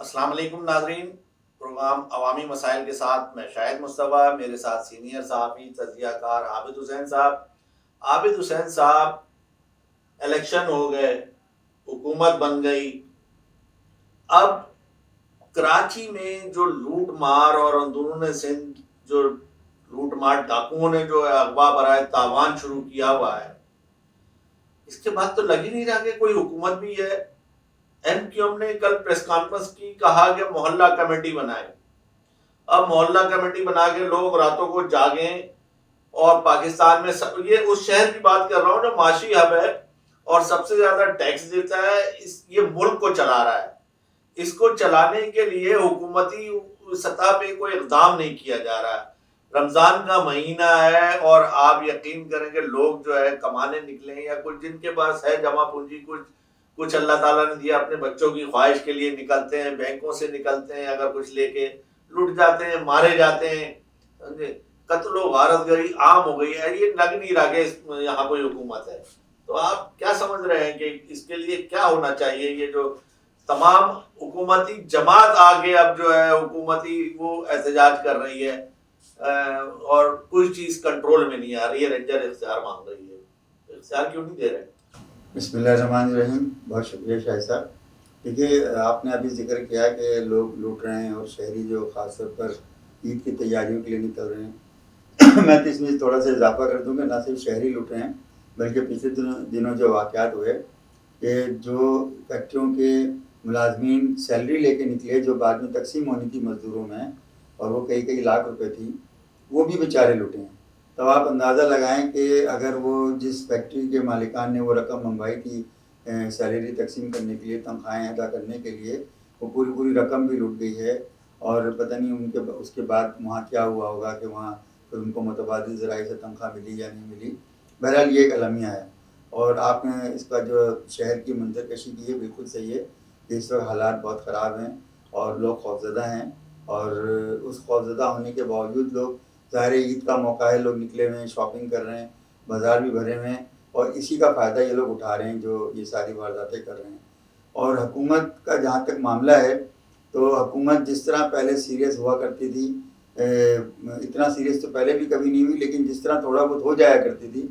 السلام علیکم ناظرین، پروگرام عوامی مسائل کے ساتھ میں شاہد مصطفیٰ، میرے ساتھ سینئر صحافی تجزیہ کار عابد حسین صاحب۔ عابد حسین صاحب، الیکشن ہو گئے، حکومت بن گئی، اب کراچی میں جو لوٹ مار اور اندرون سندھ جو لوٹ مار ڈاکوؤں نے جو اغوا برائے تاوان شروع کیا ہوا ہے، اس کے بعد تو لگ ہی نہیں رہا کہ کوئی حکومت بھی ہے۔ ایم کیو ایم نے کل پریس کانفرنس کی، کہا کہ محلہ کمیٹی بنائے۔ اب محلہ کمیٹی بنا کے لوگ راتوں کو جاگیں، اور پاکستان میں یہ اس شہر کی بات کر رہا ہوں جو معاشی ہب ہے اور سب سے زیادہ ٹیکس دیتا ہے، یہ ملک کو چلا رہا ہے۔ اس کو چلانے کے لیے حکومتی سطح پہ کوئی اقدام نہیں کیا جا رہا ہے۔ رمضان کا مہینہ ہے اور آپ یقین کریں کہ لوگ جو ہے کمانے نکلے ہیں، یا کچھ جن کے پاس ہے جمع پونجی، کچھ اللہ تعالیٰ نے دیا اپنے بچوں کی خواہش کے لیے نکلتے ہیں، بینکوں سے نکلتے ہیں، اگر کچھ لے کے لٹ جاتے ہیں، مارے جاتے ہیں۔ قتل و غارت گری عام ہو گئی ہے، یہ لگ نہیں رہا کہ یہاں کوئی حکومت ہے۔ تو آپ کیا سمجھ رہے ہیں کہ اس کے لیے کیا ہونا چاہیے؟ یہ جو تمام حکومتی جماعت آگے اب جو ہے حکومتی وہ احتجاج کر رہی ہے، اور کوئی چیز کنٹرول میں نہیں آ رہی ہے، رینجر اختیار مانگ رہی ہے، اختیار کیوں نہیں دے رہے؟ بسم اللہ الرحمن الرحیم۔ بہت شکریہ شاہد صاحب۔ دیکھیے، آپ نے ابھی ذکر کیا کہ لوگ لوٹ رہے ہیں اور شہری جو خاص طور پر عید کی تیاریوں کے لیے نکل رہے ہیں۔ میں تو اس میں تھوڑا سا اضافہ کر دوں کہ نہ صرف شہری لوٹ رہے ہیں، بلکہ پچھلے دنوں جو واقعات ہوئے کہ جو فیکٹریوں کے ملازمین سیلری لے کے نکلے، جو بعد میں تقسیم ہونی تھی مزدوروں میں، اور وہ کئی لاکھ روپے تھی، وہ بھی بیچارے لوٹے ہیں۔ تو آپ اندازہ لگائیں کہ اگر وہ جس فیکٹری کے مالکان نے وہ رقم منگوائی تھی سیلری تقسیم کرنے کے لیے، تنخواہیں ادا کرنے کے لیے، وہ پوری رقم بھی لٹ گئی ہے، اور پتہ نہیں ان کے اس کے بعد وہاں کیا ہوا ہوگا کہ وہاں پھر ان کو متبادل ذرائع سے تنخواہ ملی یا نہیں ملی۔ بہرحال یہ ایک المیہ ہے، اور آپ نے اس کا جو شہر کی منظر کشی کی ہے بالکل صحیح ہے کہ اس وقت حالات بہت خراب ہیں اور لوگ خوفزدہ ہیں، اور اس خوفزدہ ہونے کے باوجود لوگ ظاہر عید کا موقع ہے، لوگ نکلے ہوئے ہیں، شاپنگ کر رہے ہیں، بازار بھی بھرے ہوئے ہیں، اور اسی کا فائدہ یہ لوگ اٹھا رہے ہیں جو یہ ساری وارداتیں کر رہے ہیں۔ اور حکومت کا جہاں تک معاملہ ہے، تو حکومت جس طرح پہلے سیریس ہوا کرتی تھی، اتنا سیریس تو پہلے بھی کبھی نہیں ہوئی، لیکن جس طرح تھوڑا بہت ہو جایا کرتی تھی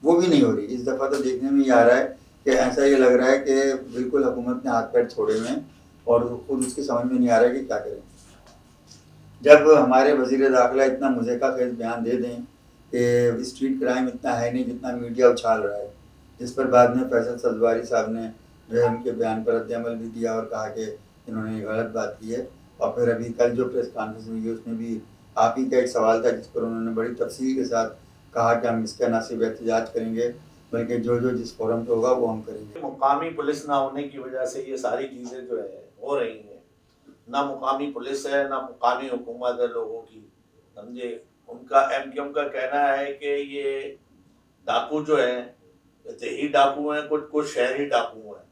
وہ بھی نہیں ہو رہی۔ اس دفعہ تو دیکھنے میں یہ آ رہا ہے کہ ایسا یہ لگ رہا ہے کہ بالکل حکومت نے ہاتھ پیر چھوڑے ہوئے ہیں، اور خود اس کی سمجھ میں نہیں آ رہا ہے کہ کیا کریں۔ جب ہمارے وزیر داخلہ اتنا مضحکہ خیز بیان دے دیں کہ اسٹریٹ کرائم اتنا ہے نہیں جتنا میڈیا اچھال رہا ہے، جس پر بعد میں فیصل سبزواری صاحب نے جو ہے ان کے بیان پر رد عمل بھی دیا اور کہا کہ انہوں نے غلط بات کی ہے، اور پھر ابھی کل جو پریس کانفرنس ہوئی ہے اس میں بھی آپ ہی کا ایک سوال تھا جس پر انہوں نے بڑی تفصیل کے ساتھ کہا کہ ہم اس کا نہ صرف احتجاج کریں گے بلکہ جو جس فورم پہ ہوگا وہ ہم کریں گے۔ مقامی پولیس نہ ہونے کی وجہ سے یہ ساری چیزیں جو ہے ہو رہی ہیں، نہ مقامی پولیس ہے نہ مقامی حکومت ہے لوگوں کی، سمجھے۔ ان کا ایم کیو ایم کا کہنا ہے کہ یہ ڈاکو جو ہیں دیہی ڈاکو ہیں، کچھ شہری ڈاکو ہیں،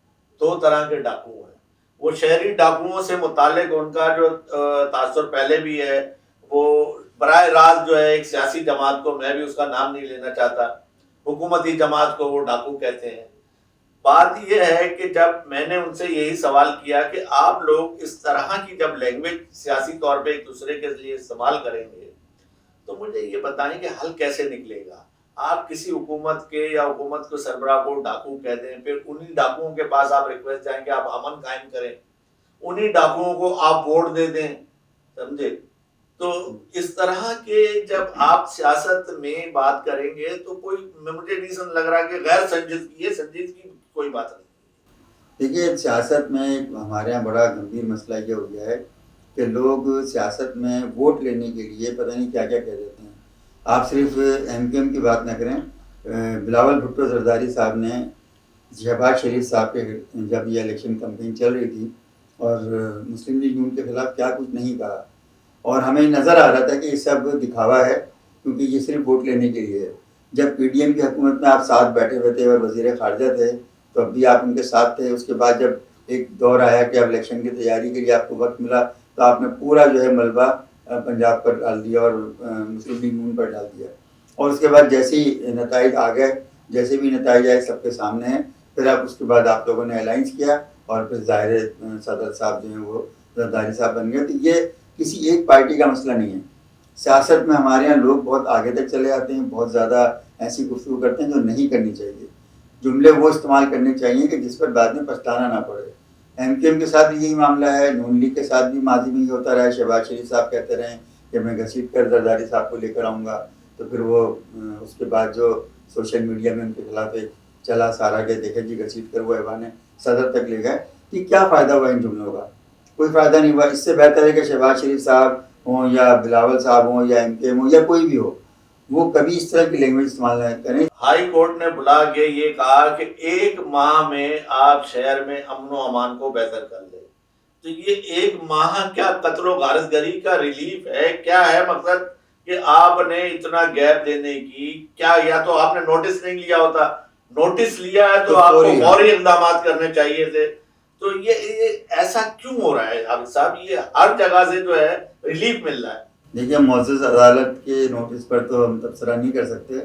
دو طرح کے ڈاکو ہیں۔ وہ شہری ڈاکوؤں سے متعلق ان کا جو تاثر پہلے بھی ہے، وہ براہ راست جو ہے ایک سیاسی جماعت کو، میں بھی اس کا نام نہیں لینا چاہتا، حکومتی جماعت کو وہ ڈاکو کہتے ہیں۔ بات یہ ہے کہ جب میں نے ان سے یہی سوال کیا کہ آپ لوگ اس طرح کی جب لینگویج سیاسی طور پہ ایک دوسرے کے لیے استعمال کریں گے تو مجھے یہ بتائیں کہ حل کیسے نکلے گا؟ آپ کسی حکومت کے یا حکومت کو سربراہ کو ڈاکو کہہ دیں، پھر انہی ڈاکوؤں کے پاس آپ ریکویسٹ جائیں کہ آپ امن قائم کریں، انہی ڈاکوؤں کو آپ ووٹ دے دیں، سمجھے۔ تو اس طرح کے جب آپ سیاست میں بات کریں گے تو کوئی مجھے نہیں لگ رہا کہ غیر سنجیدگی ہے، سنجیدگی کی کوئی بات نہیں۔ دیکھیے، سیاست میں ہمارے یہاں بڑا گمبھیر مسئلہ یہ ہو گیا ہے کہ لوگ سیاست میں ووٹ لینے کے لیے پتہ نہیں کیا کیا کہہ دیتے ہیں۔ آپ صرف ایم کیو ایم کی بات نہ کریں، بلاول بھٹو زرداری صاحب نے شہباز شریف صاحب کے جب یہ الیکشن کمپین چل رہی تھی اور مسلم لیگ ان کے خلاف کیا کچھ نہیں کہا، اور ہمیں نظر آ رہا تھا کہ یہ سب دکھاوا ہے کیونکہ یہ صرف ووٹ لینے کے لیے ہے۔ جب پی ڈی ایم کی حکومت میں آپ ساتھ بیٹھے ہوئے تھے اور وزیر خارجہ تھے تو اب بھی آپ ان کے ساتھ تھے۔ اس کے بعد جب ایک دور آیا کہ اب الیکشن کی تیاری کے لیے آپ کو وقت ملا تو آپ نے پورا جو ہے ملبہ پنجاب پر ڈال دیا اور مسلم لیگ نون پر ڈال دیا، اور اس کے بعد جیسے ہی نتائج آ گئے، جیسے بھی نتائج آئے سب کے سامنے ہیں، پھر اب اس کے بعد آپ لوگوں نے الائنس کیا، اور پھر ظاہر صدر صاحب جو ہیں وہ زرداری صاحب بن گئے. تو یہ کسی ایک پارٹی کا مسئلہ نہیں ہے. سیاست میں ہمارے یہاں لوگ بہت آگے تک چلے آتے ہیں, بہت زیادہ ایسی گفتگو کرتے ہیں جو نہیں کرنی چاہیے. جملے وہ استعمال کرنے چاہیے کہ جس پر بعد میں پچھتانا نہ پڑے. ایم کیو ایم کے ساتھ بھی یہی معاملہ ہے, نون لیگ کے ساتھ بھی ماضی میں یہ ہوتا رہا ہے. شہباز شریف صاحب کہتے رہے کہ میں گھسیٹ کر زرداری صاحب کو لے کر آؤں گا, تو پھر وہ اس کے بعد جو سوشل میڈیا میں ان کے خلاف ایک چلا سارا کے دیکھے جی گھسیٹ کر وہ ایوان صدر تک لے گئے. کہ کیا فائدہ ہوا ان جملوں کا؟ کوئی فائدہ نہیں ہوا. اس سے بہتر ہے کہ شہباز شریف صاحب ہوں یا بلاول صاحب ہوں یا ایم کے ایم ہوں یا کوئی بھی ہو, وہ کبھی اس طرح کی لینگویج استعمال نہ کریں. ہائی کورٹ نے بلا کے یہ کہا کہ 1 ماہ میں آپ شہر میں امن و امان کو بہتر کر لیں. تو یہ 1 ماہ کیا قتل و غارت گری کا ریلیف ہے؟ کیا ہے مقصد کہ آپ نے اتنا گیپ دینے کی؟ کیا یا تو آپ نے نوٹس نہیں لیا ہوتا؟ نوٹس لیا ہے تو آپ کو فوری اقدامات کرنے چاہیے تھے. تو یہ ایسا کیوں ہو رہا ہے عابد صاحب؟ یہ ہر جگہ سے جو ہے ریلیف مل رہا ہے. دیکھیے, معزز عدالت کے نوٹس پر تو ہم تبصرہ نہیں کر سکتے.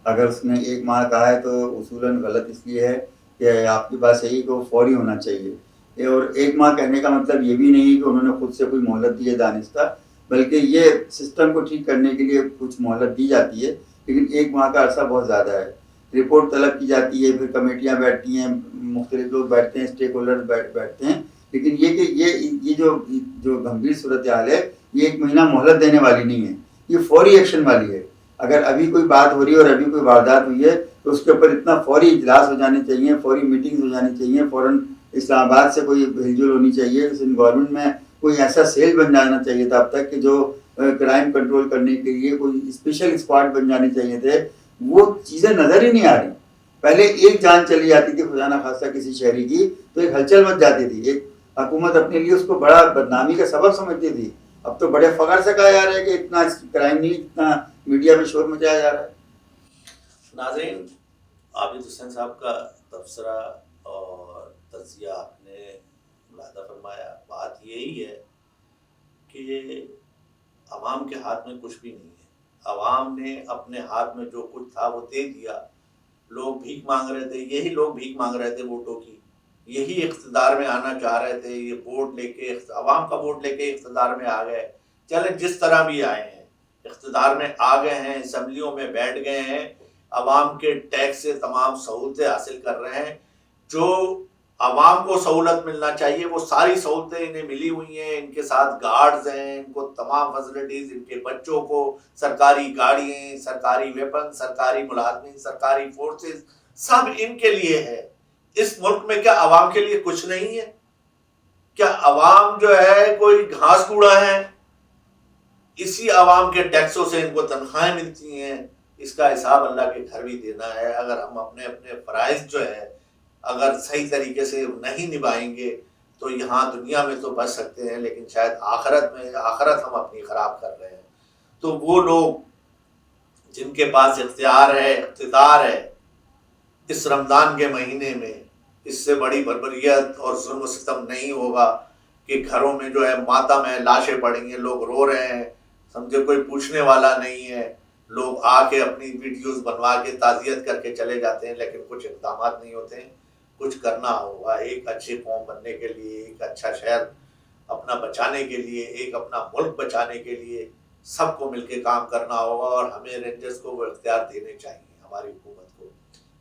اگر اس نے 1 ماہ کہا ہے تو اصولاً غلط اس لیے ہے کہ آپ کی بات صحیح کہ وہ فوری ہونا چاہیے. اور 1 ماہ کہنے کا مطلب یہ بھی نہیں کہ انہوں نے خود سے کوئی مہلت دی ہے دانستہ, بلکہ یہ سسٹم کو ٹھیک کرنے کے لیے کچھ مہلت دی جاتی ہے. لیکن 1 ماہ کا عرصہ بہت زیادہ ہے. رپورٹ طلب کی جاتی ہے, پھر کمیٹیاں بیٹھتی ہیں, مختلف لوگ بیٹھتے ہیں, اسٹیک ہولڈر بیٹھتے ہیں. لیکن یہ کہ یہ جو گمبھیر صورتحال ہے یہ 1 مہینہ مہلت دینے والی نہیں ہے, یہ فوری ایکشن والی ہے. اگر ابھی کوئی بات ہو رہی ہے اور ابھی کوئی واردات ہوئی ہے تو اس کے اوپر اتنا فوری اجلاس ہو جانے چاہیے, فوری میٹنگز ہو جانی چاہیے, فوراً اسلام آباد سے کوئی ہل جل ہونی چاہیے. گورنمنٹ میں کوئی ایسا سیل بن جانا چاہیے تھا اب تک کہ جو کرائم کنٹرول کرنے کے لیے کوئی اسپیشل اسکواڈ بن جانے چاہیے تھے. وہ چیزیں نظر ہی نہیں آ رہی. پہلے ایک جان چلی جاتی تھی خدا نخواستہ کسی شہری کی تو ایک ہلچل مچ جاتی تھی, ایک حکومت اپنے لیے اس کو بڑا بدنامی کا سبب سمجھتی تھی. اب تو بڑے فخر سے کہا جا رہا ہے کہ اتنا کرائم نہیں, اتنا میڈیا میں شور مچایا جا رہا ہے. ناظرین, عابد حسین صاحب کا تبصرہ اور تجزیہ آپ نے ملاحظہ فرمایا. بات یہی ہے کہ عوام کے ہاتھ میں کچھ بھی نہیں ہے. عوام نے اپنے ہاتھ میں جو کچھ تھا وہ دے دیا. لوگ بھیک مانگ رہے تھے, یہی لوگ بھیک مانگ رہے تھے ووٹوں کی, یہی اقتدار میں آنا چاہ رہے تھے. یہ ووٹ لے کے, عوام کا ووٹ لے کے اقتدار میں آ گئے. چلے جس طرح بھی آئے ہیں, اقتدار میں آ گئے ہیں, اسمبلیوں میں بیٹھ گئے ہیں, عوام کے ٹیکس سے تمام سہولتیں حاصل کر رہے ہیں. جو عوام کو سہولت ملنا چاہیے وہ ساری سہولتیں انہیں ملی ہوئی ہیں. ان کے ساتھ گارڈز ہیں, ان کو تمام فیسلٹیز, ان کے بچوں کو سرکاری گاڑیاں, سرکاری ویپن, سرکاری ملازمین, سرکاری فورسز, سب ان کے لیے ہے. اس ملک میں کیا عوام کے لیے کچھ نہیں ہے؟ کیا عوام جو ہے کوئی گھاس کوڑا ہے؟ اسی عوام کے ٹیکسوں سے ان کو تنخواہیں ملتی ہیں. اس کا حساب اللہ کے گھر بھی دینا ہے. اگر ہم اپنے اپنے فرائض جو ہے اگر صحیح طریقے سے نہیں نبھائیں گے تو یہاں دنیا میں تو بچ سکتے ہیں, لیکن شاید آخرت ہم اپنی خراب کر رہے ہیں. تو وہ لوگ جن کے پاس اختیار ہے, اقتدار ہے, اس رمضان کے مہینے میں اس سے بڑی بربریت اور ظلم و ستم نہیں ہوگا کہ گھروں میں جو ہے ماتم ہے, لاشیں پڑیں گے, لوگ رو رہے ہیں, سمجھے کوئی پوچھنے والا نہیں ہے. لوگ آ کے اپنی ویڈیوز بنوا کے تعزیت کر کے چلے جاتے ہیں, لیکن کچھ اقدامات نہیں ہوتے ہیں. کچھ کرنا ہوگا ایک اچھی قوم بننے کے لیے, ایک اچھا شہر اپنا بچانے کے لیے, ایک اپنا ملک بچانے کے لیے سب کو مل کے کام کرنا ہوگا. اور ہمیں رینجرز کو وہ اختیار دینے چاہیے, ہماری حکومت کو.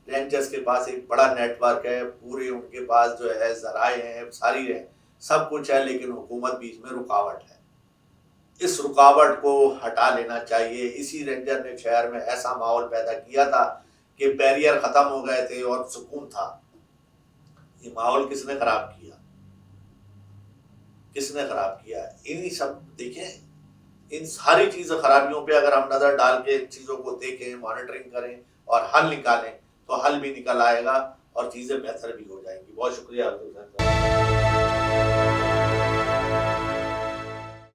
رینجرز کے پاس ایک بڑا نیٹ ورک ہے, پورے ان کے پاس جو ہے ذرائع ہیں, ساری ہیں, سب کچھ ہے, لیکن حکومت بیچ میں رکاوٹ ہے. اس رکاوٹ کو ہٹا لینا چاہیے. اسی رینجر نے شہر میں ایسا ماحول پیدا کیا تھا کہ بیریئر ختم ہو گئے تھے اور سکون تھا. یہ ماحول کس نے خراب کیا؟ کس نے خراب کیا؟ انہی سب دیکھیں, ان ساری چیزوں خرابیوں پہ اگر ہم نظر ڈال کے ان چیزوں کو دیکھیں, مانیٹرنگ کریں اور حل نکالیں تو حل بھی نکل آئے گا اور چیزیں بہتر بھی ہو جائیں گی. بہت شکریہ عبد الحسین صاحب.